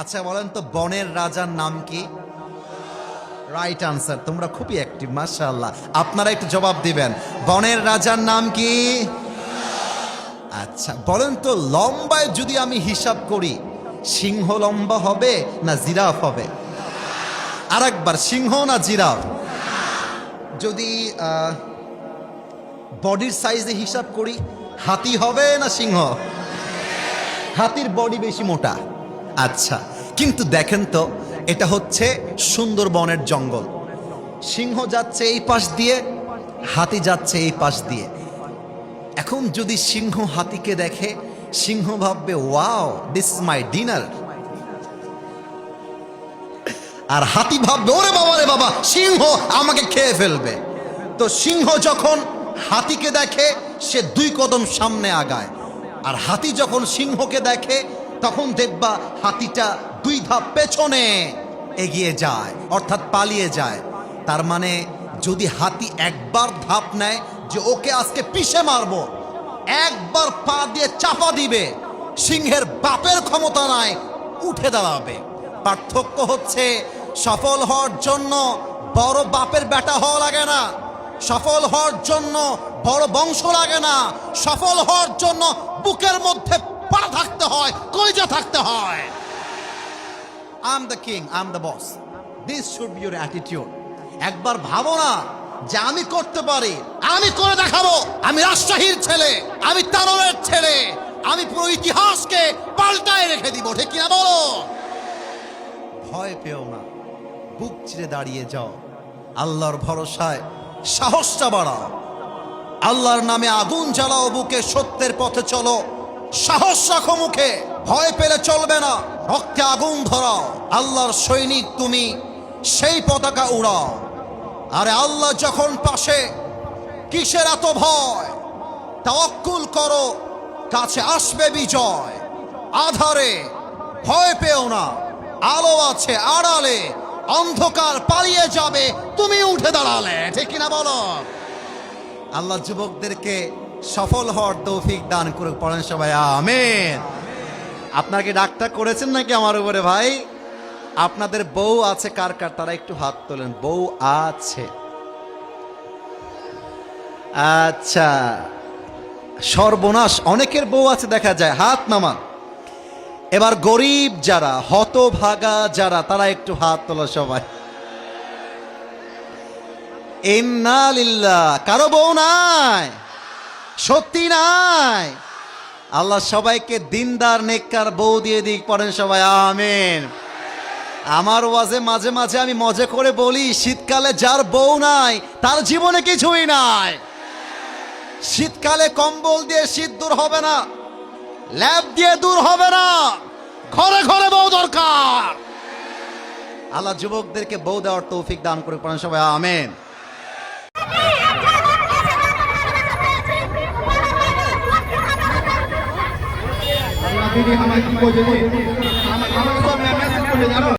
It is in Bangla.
আচ্ছা বলেন তো, বনের রাজার নাম কি? Right answer. তোমরা খুবই অ্যাক্টিভ, মাশাআল্লাহ। আপনারা একটু জবাব দিবেন, বনের রাজার নাম কি? আচ্ছা বলেন তো, লম্বায় যদি আমি হিসাব করি, সিংহ লম্বা হবে না জিরাফ হবে? আরেকবার, সিংহ না জিরাফ? যদি বডির সাইজে হিসাব করি, হাতি হবে না সিংহ? হাতির বডি বেশি মোটা। আচ্ছা, কিন্তু দেখেন তো, এটা হচ্ছে সুন্দরবনের জঙ্গল। সিংহ যাচ্ছে এই পাশ দিয়ে, হাতি যাচ্ছে এই পাশ দিয়ে। এখন যদি সিংহ হাতিকে দেখে, সিংহ ভাববে wow, this is my dinner. আর হাতি ভাববে ওরে বাবা রে বাবা, সিংহ আমাকে খেয়ে ফেলবে। তো সিংহ যখন হাতিকে দেখে, সে 2 কদম সামনে আগায়। আর হাতি যখন সিংহকে দেখে, তখন দেখবা হাতিটা 2 ধাপ পেছনে এগিয়ে যায়, অর্থাৎ পালিয়ে যায়। তার মানে যদি হাতি একবার ধাপ নেয় যে ওকে আজকে পিষে মারবো, একবার পা দিয়ে চাপা দিবে, সিংহের বাপের ক্ষমতা নাই উঠে দাঁড়াবে। পার্থক্য হচ্ছে, সফল হওয়ার জন্য বড় বাপের বেটা হওয়া লাগে না, সফল হওয়ার জন্য বড় বংশ লাগে না, সফল হওয়ার জন্য বুকের মধ্যে পা থাকতে হয়, কলিজা থাকতে হয়। I am the king, I am the boss, this should be your attitude. একবার ভাবো না যে আমি করতে পারি, আমি করে দেখাবো, আমি রাজশাহীর ছেলে, আমি তারলের ছেলে, আমি পুরো ইতিহাসকে পাল্টায় রেখে দিব, ঠিক কিনা বলো? ভয় পেও না, বুক চিরে দাঁড়িয়ে যাও, আল্লাহর ভরসায় সাহসটা বাড়াও, আল্লাহর নামে আগুন জ্বালাও বুকে, সত্যের পথে চলো, সাহস রাখো মুখে, ভয় পেলে চলবে না, রক্তে আগুন ধরাও, আল্লাহর সৈনিক তুমি, সেই পতাকা উড়াও। আরে আল্লাহ যখন পাশে, কিসের এত ভয়? তাওয়াক্কুল করো, কাছে আসবে বিজয়। আধারে ভয় পেও না, আলো আছে আড়ালে, অন্ধকার পালিয়ে যাবে তুমি উঠে দাঁড়ালে, ঠিক কিনা বলো? আল্লাহ যুবকদেরকে সফল হওয়ার তৌফিক দান করে, পড়েন সবাই আমিন। আপনারা কি ডাক্তার করেছেন নাকি আমার উপরে ভাই? আপনাদের বউ আছে কার কার, তারা একটু হাত তোলেন। বউ আছে? আচ্ছা, সর্বনাশ, অনেকের বউ আছে দেখা যায়, হাত নামান। এবার গরিব যারা, হতভাগা যারা, তারা একটু হাত তোলো সবাই। ইন্না লিল্লাহ। কারো বউ নাই? সত্যি নাই? আল্লাহ সবাইকে দিনদার নেককার বউ দিয়ে দিক, পড়েন সবাই আমিন। আমার ওয়াজে মাঝে মাঝে আমি মজা করে বলি, শীতকালে যার বউ নাই তার জীবনে কিছুই নাই। শীতকালে কম্বল দিয়ে শীত দূর হবে না, ল্যাব দিয়ে দূর হবে না, ঘরে ঘরে বউ দরকার। আল্লাহ যুবকদেরকে বউ দেওয়ার তৌফিক দান করে, পড়েন সবাই আমিন। दीदी हमारी